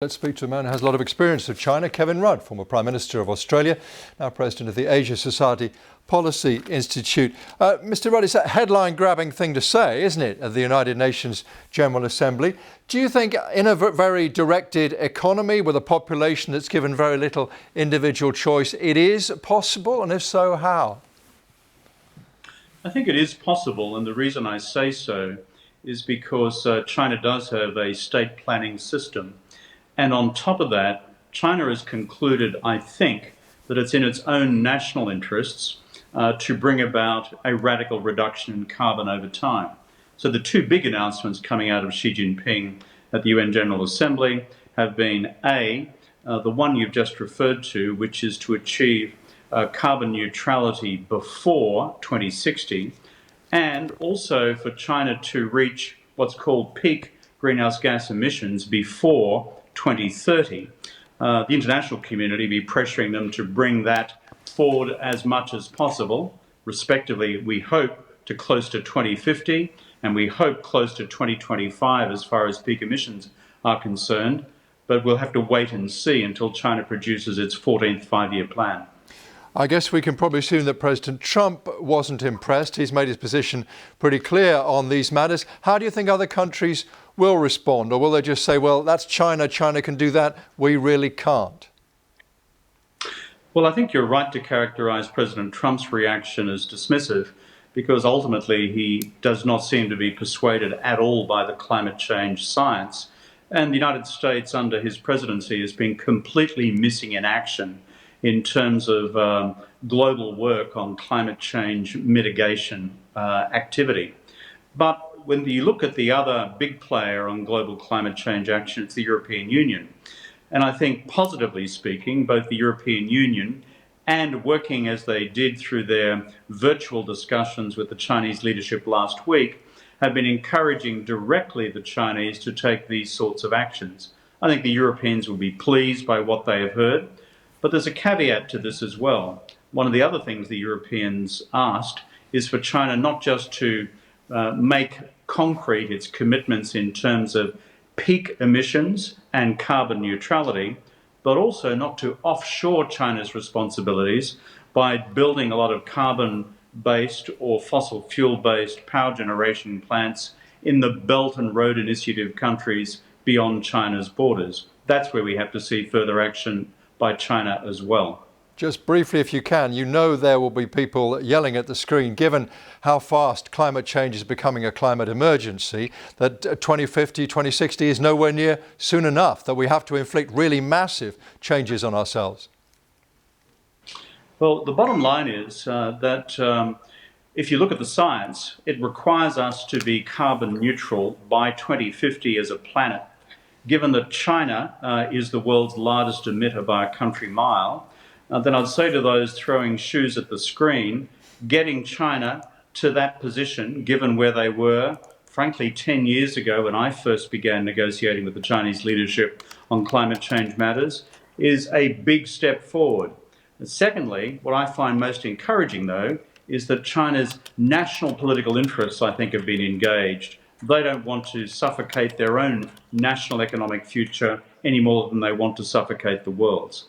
Let's speak to a man who has a lot of experience of China, Kevin Rudd, former Prime Minister of Australia, now President of the Asia Society Policy Institute. Mr. Rudd, it's a headline-grabbing thing to say, isn't it, at the United Nations General Assembly? Do you think in a very directed economy with a population that's given very little individual choice, it is possible? And if so, how? I think it is possible, and the reason I say so is because China does have a state planning system. And on top of that, China has concluded, I think, that it's in its own national interests to bring about a radical reduction in carbon over time. So the two big announcements coming out of Xi Jinping at the UN General Assembly have been the one you've just referred to, which is to achieve carbon neutrality before 2060, and also for China to reach what's called peak greenhouse gas emissions before 2030. The international community be pressuring them to bring that forward as much as possible, respectively, we hope, to close to 2050, and we hope close to 2025 as far as peak emissions are concerned. But we'll have to wait and see until China produces its 14th five-year plan. I guess we can probably assume that President Trump wasn't impressed. He's made his position pretty clear on these matters. How do you think other countries will respond? Or will they just say, well, that's China, China can do that, we really can't? Well, I think you're right to characterize President Trump's reaction as dismissive, because ultimately he does not seem to be persuaded at all by the climate change science. And the United States under his presidency has been completely missing in action in terms of global work on climate change mitigation activity. But when you look at the other big player on global climate change action, it's the European Union. And I think, positively speaking, both the European Union and working as they did through their virtual discussions with the Chinese leadership last week, have been encouraging directly the Chinese to take these sorts of actions. I think the Europeans will be pleased by what they have heard. But there's a caveat to this as well. One of the other things the Europeans asked is for China not just to make concrete its commitments in terms of peak emissions and carbon neutrality, but also not to offshore China's responsibilities by building a lot of carbon-based or fossil fuel-based power generation plants in the Belt and Road Initiative countries beyond China's borders. That's where we have to see further action by China as well. Just briefly, if you can, you know there will be people yelling at the screen, given how fast climate change is becoming a climate emergency, that 2050, 2060 is nowhere near soon enough, that we have to inflict really massive changes on ourselves. Well, the bottom line is that if you look at the science, it requires us to be carbon neutral by 2050 as a planet. Given that China is the world's largest emitter by a country mile, then I'd say to those throwing shoes at the screen, getting China to that position, given where they were, frankly, 10 years ago when I first began negotiating with the Chinese leadership on climate change matters, is a big step forward. And secondly, what I find most encouraging, though, is that China's national political interests, I think, have been engaged. They don't want to suffocate their own national economic future any more than they want to suffocate the world's.